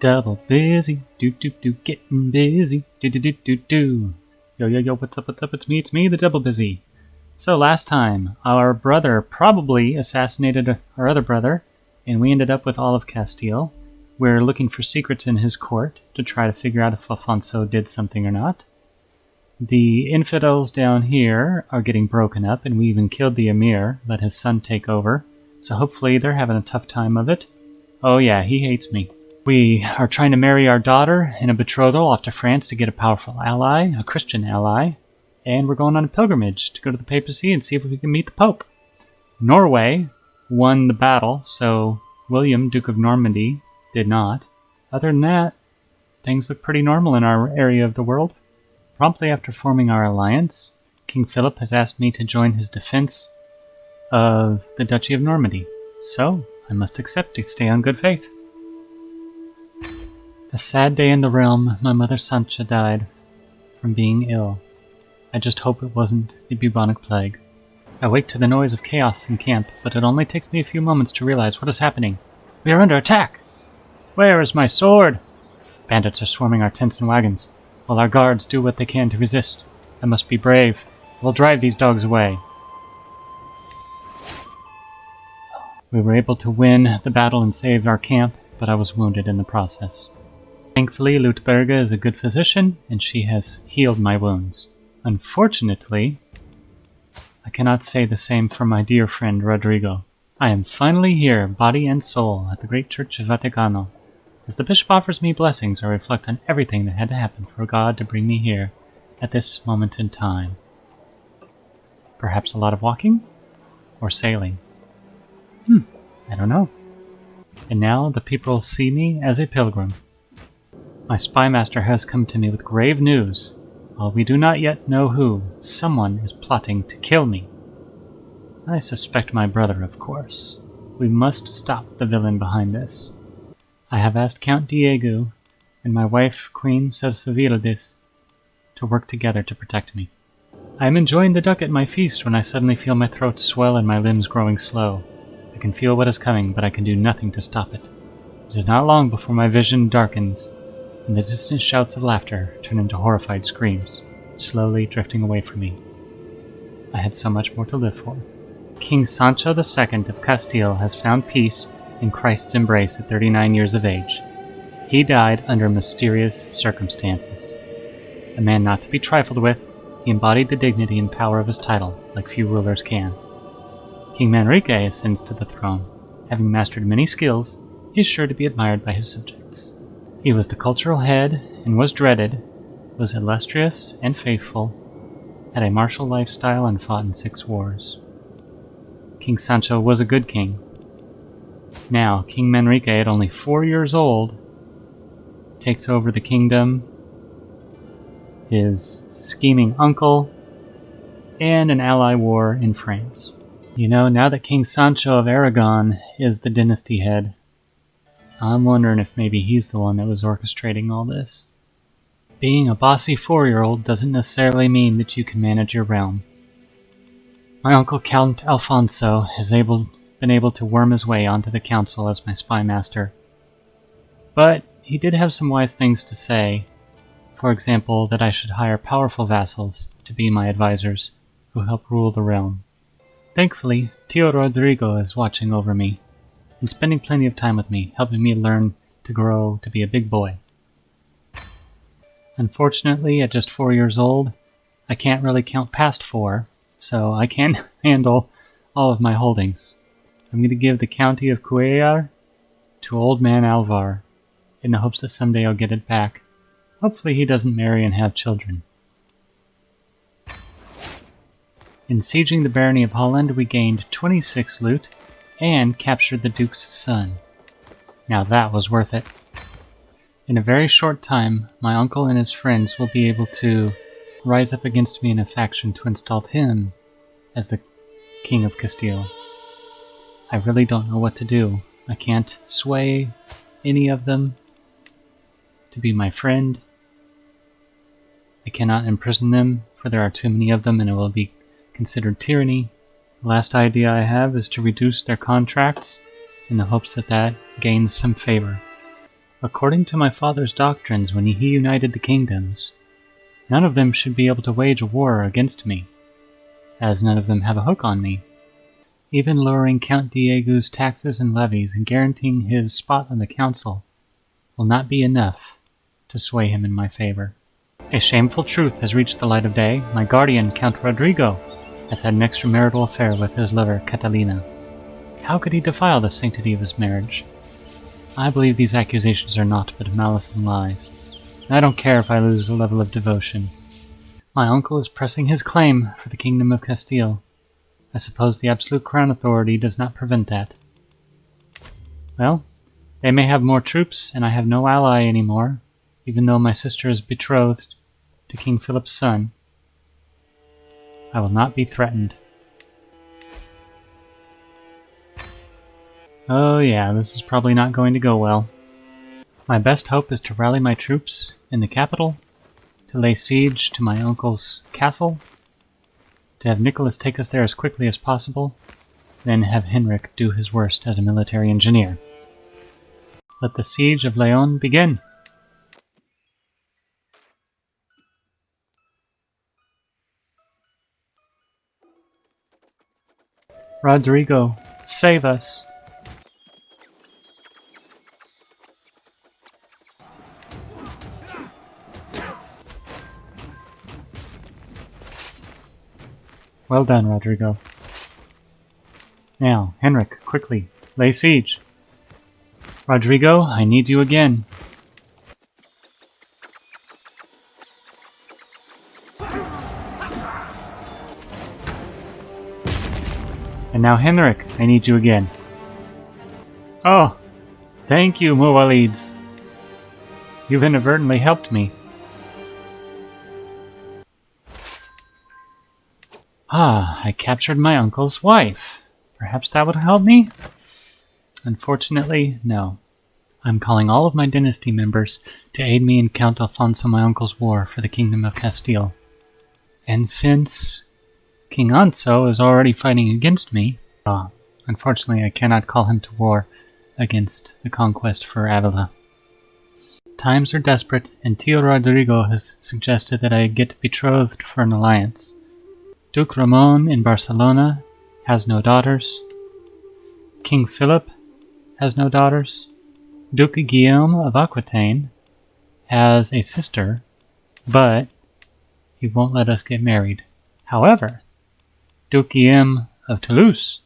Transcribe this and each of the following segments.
Double busy, getting busy, do. Yo, what's up, it's me, the double busy. So last time, our brother probably assassinated our other brother, and we ended up with all of Castile. We're looking for secrets in his court to try to figure out if Alfonso did something or not. The infidels down here are getting broken up, and we even killed the emir, let his son take over. So hopefully they're having a tough time of it. Oh yeah, he hates me. We are trying to marry our daughter in a betrothal off to France to get a powerful ally, a Christian ally. And we're going on a pilgrimage to go to the papacy and see if we can meet the Pope. Norway won the battle, so William, Duke of Normandy, did not. Other than that, things look pretty normal in our area of the world. Promptly after forming our alliance, King Philip has asked me to join his defense of the Duchy of Normandy. So, I must accept to stay on good faith. A sad day in the realm. My mother Sancha died from being ill. I just hope it wasn't the bubonic plague. I wake to the noise of chaos in camp, but it only takes me a few moments to realize what is happening. We are under attack! Where is my sword? Bandits are swarming our tents and wagons, while our guards do what they can to resist. I must be brave. We'll drive these dogs away. We were able to win the battle and save our camp, but I was wounded in the process. Thankfully, Lutberga is a good physician, and she has healed my wounds. Unfortunately, I cannot say the same for my dear friend Rodrigo. I am finally here, body and soul, at the great Church of Vaticano. As the bishop offers me blessings, I reflect on everything that had to happen for God to bring me here at this moment in time. Perhaps a lot of walking? Or sailing? I don't know. And now the people see me as a pilgrim. My spymaster has come to me with grave news. While we do not yet know who, someone is plotting to kill me. I suspect my brother, of course. We must stop the villain behind this. I have asked Count Diego and my wife, Queen Cersevildes, to work together to protect me. I am enjoying the duck at my feast when I suddenly feel my throat swell and my limbs growing slow. I can feel what is coming, but I can do nothing to stop it. It is not long before my vision darkens, and the distant shouts of laughter turn into horrified screams, slowly drifting away from me. I had so much more to live for. King Sancho II of Castile has found peace in Christ's embrace at 39 years of age. He died under mysterious circumstances. A man not to be trifled with, he embodied the dignity and power of his title, like few rulers can. King Manrique ascends to the throne. Having mastered many skills, he is sure to be admired by his subjects. He was the cultural head and was dreaded, was illustrious and faithful, had a martial lifestyle and fought in 6 wars. King Sancho was a good king. Now, King Manrique, at only 4 years old, takes over the kingdom, his scheming uncle, and an ally war in France. You know, now that King Sancho of Aragon is the dynasty head, I'm wondering if maybe he's the one that was orchestrating all this. Being a bossy 4-year-old doesn't necessarily mean that you can manage your realm. My uncle Count Alfonso has been able to worm his way onto the council as my spymaster. But he did have some wise things to say. For example, that I should hire powerful vassals to be my advisors who help rule the realm. Thankfully, Tio Rigo is watching over me and spending plenty of time with me, helping me learn to grow to be a big boy. Unfortunately, at just 4 years old, I can't really count past 4, so I can't handle all of my holdings. I'm going to give the county of Cuellar to old man Alvar, in the hopes that someday I'll get it back. Hopefully he doesn't marry and have children. In sieging the barony of Holland, we gained 26 loot, and captured the Duke's son. Now that was worth it. In a very short time, my uncle and his friends will be able to rise up against me in a faction to install him as the King of Castile. I really don't know what to do. I can't sway any of them to be my friend. I cannot imprison them, for there are too many of them and it will be considered tyranny. The last idea I have is to reduce their contracts in the hopes that that gains some favor. According to my father's doctrines when he united the kingdoms, none of them should be able to wage a war against me, as none of them have a hook on me. Even lowering Count Diego's taxes and levies and guaranteeing his spot on the council will not be enough to sway him in my favor. A shameful truth has reached the light of day. My guardian, Count Rodrigo, has had an extramarital affair with his lover, Catalina. How could he defile the sanctity of his marriage? I believe these accusations are naught but malice and lies. I don't care if I lose a level of devotion. My uncle is pressing his claim for the Kingdom of Castile. I suppose the absolute crown authority does not prevent that. Well, they may have more troops, and I have no ally anymore, even though my sister is betrothed to King Philip's son. I will not be threatened. Oh yeah, this is probably not going to go well. My best hope is to rally my troops in the capital, to lay siege to my uncle's castle, to have Nicholas take us there as quickly as possible, then have Henrik do his worst as a military engineer. Let the siege of Leon begin. Rodrigo, save us! Well done, Rodrigo. Now, Henrik, quickly, lay siege. Rodrigo, I need you again. And now, Henrik, I need you again. Oh, thank you, Muwalids. You've inadvertently helped me. Ah, I captured my uncle's wife. Perhaps that would help me? Unfortunately, no. I'm calling all of my dynasty members to aid me in Count Alfonso my uncle's war for the Kingdom of Castile. And since King Anso is already fighting against me, unfortunately I cannot call him to war against the conquest for Avila. Times are desperate, and Tio Rodrigo has suggested that I get betrothed for an alliance. Duke Ramon in Barcelona has no daughters. King Philip has no daughters. Duke Guillaume of Aquitaine has a sister, but he won't let us get married. However, Duke Guillaume of Toulouse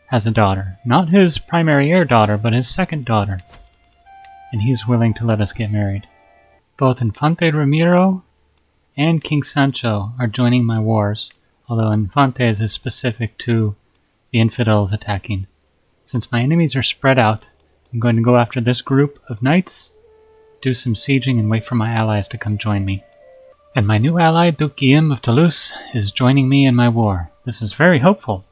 has a daughter. Not his primary heir daughter, but his second daughter. And he's willing to let us get married. Both Infante Ramiro and King Sancho are joining my wars, although Infante's is specific to the infidels attacking. Since my enemies are spread out, I'm going to go after this group of knights, do some sieging, and wait for my allies to come join me. And my new ally, Duke Guillaume of Toulouse, is joining me in my war. This is very hopeful.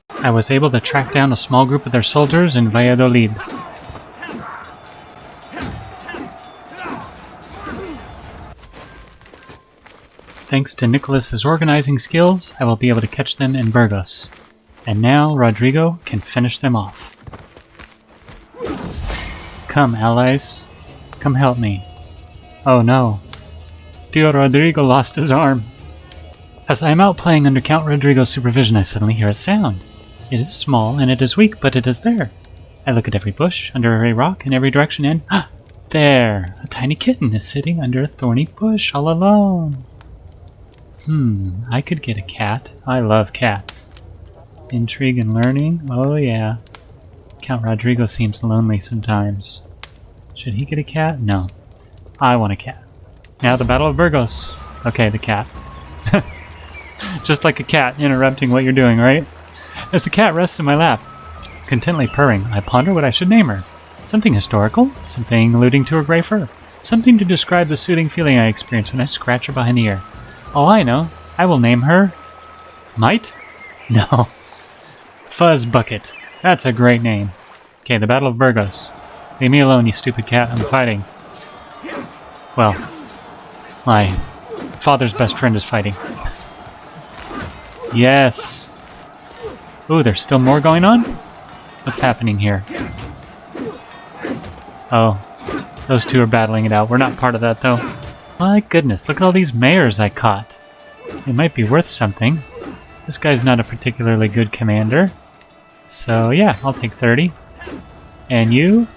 I was able to track down a small group of their soldiers in Valladolid. Thanks to Nicholas's organizing skills, I will be able to catch them in Burgos. And now Rodrigo can finish them off. Come, allies. Come help me. Oh no. Tio Rodrigo lost his arm. As I am out playing under Count Rodrigo's supervision, I suddenly hear a sound. It is small and it is weak, but it is there. I look at every bush, under every rock, in every direction, and there! A tiny kitten is sitting under a thorny bush all alone. I could get a cat. I love cats. Intrigue and learning? Oh yeah. Count Rodrigo seems lonely sometimes. Should he get a cat? No. I want a cat. Now the Battle of Burgos. Okay, the cat. Just like a cat interrupting what you're doing, right? As the cat rests in my lap, contently purring, I ponder what I should name her. Something historical, something alluding to her gray fur, something to describe the soothing feeling I experience when I scratch her behind the ear. Oh, I know. I will name her... Might? No. Fuzzbucket. That's a great name. Okay, the Battle of Burgos. Leave me alone, you stupid cat. I'm fighting. Well, my father's best friend is fighting. Yes! Ooh, there's still more going on? What's happening here? Oh, Those two are battling it out. We're not part of that, though. My goodness, look at all these mares I caught. They might be worth something. This guy's not a particularly good commander. So yeah, I'll take 30. And you?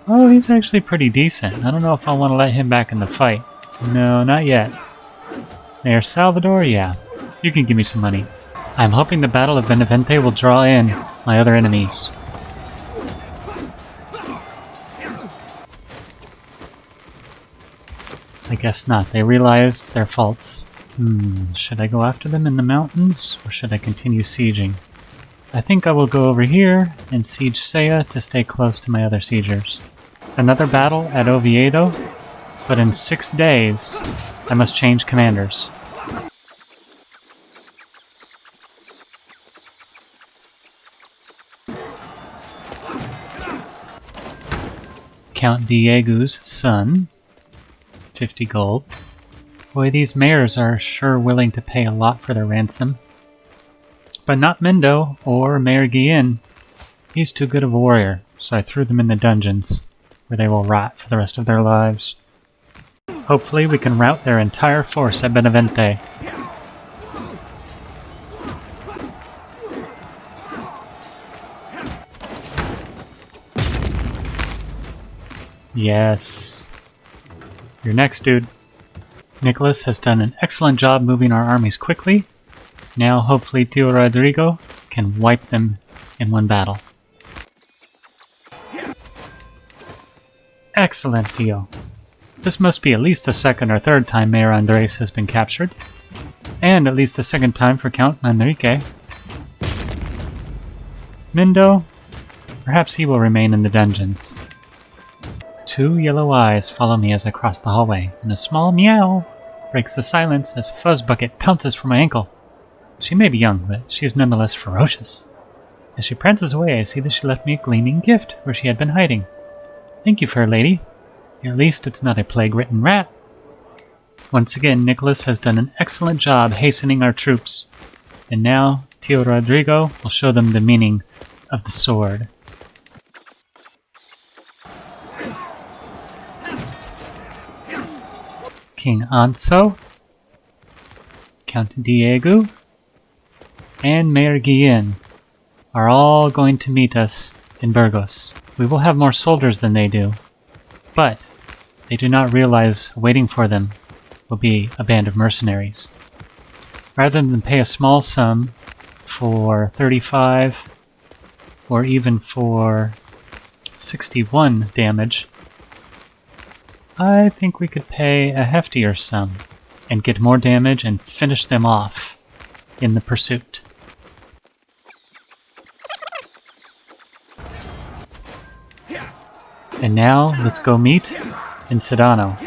Oh, he's actually pretty decent. I don't know if I want to let him back in the fight. No, not yet. Mayor Salvador, yeah. You can give me some money. I'm hoping the Battle of Benevente will draw in my other enemies. I guess not. They realized their faults. Should I go after them in the mountains, or should I continue sieging? I think I will go over here and siege Saya to stay close to my other siegers. Another battle at Oviedo, but in 6 days, I must change commanders. Count Diego's son, 50 gold. Boy, these mayors are sure willing to pay a lot for their ransom. But not Mendo or Mayor Guillen. He's too good of a warrior, so I threw them in the dungeons, where they will rot for the rest of their lives. Hopefully we can rout their entire force at Benevente. Yes. You're next, dude. Nicholas has done an excellent job moving our armies quickly. Now hopefully Tio Rigo can wipe them in one battle. Excellent, Tio. This must be at least the second or third time Mayor Andres has been captured. And at least the second time for Count Manrique. Mindo, perhaps he will remain in the dungeons. 2 yellow eyes follow me as I cross the hallway, and a small meow breaks the silence as Fuzzbucket pounces for my ankle. She may be young, but she is nonetheless ferocious. As she prances away, I see that she left me a gleaming gift where she had been hiding. Thank you, fair lady. At least it's not a plague-ridden rat. Once again, Nicholas has done an excellent job hastening our troops. And now, Tio Rigo will show them the meaning of the sword. King Anso, Count Diego, and Mayor Guillen are all going to meet us in Burgos. We will have more soldiers than they do, but they do not realize waiting for them will be a band of mercenaries. Rather than pay a small sum for 35 or even for 61 damage, I think we could pay a heftier sum and get more damage and finish them off in the pursuit. And now, let's go meet in Sedano.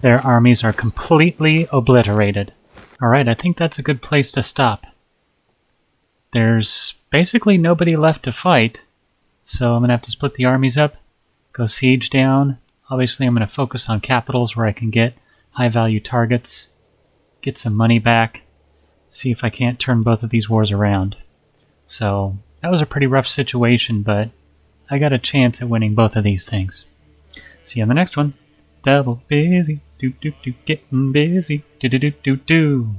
Their armies are completely obliterated. Alright, I think that's a good place to stop. There's basically nobody left to fight, so I'm going to have to split the armies up, go siege down. Obviously, I'm going to focus on capitals where I can get high-value targets, get some money back, see if I can't turn both of these wars around. So, that was a pretty rough situation, but I got a chance at winning both of these things. See you on the next one. Double busy, getting busy, do.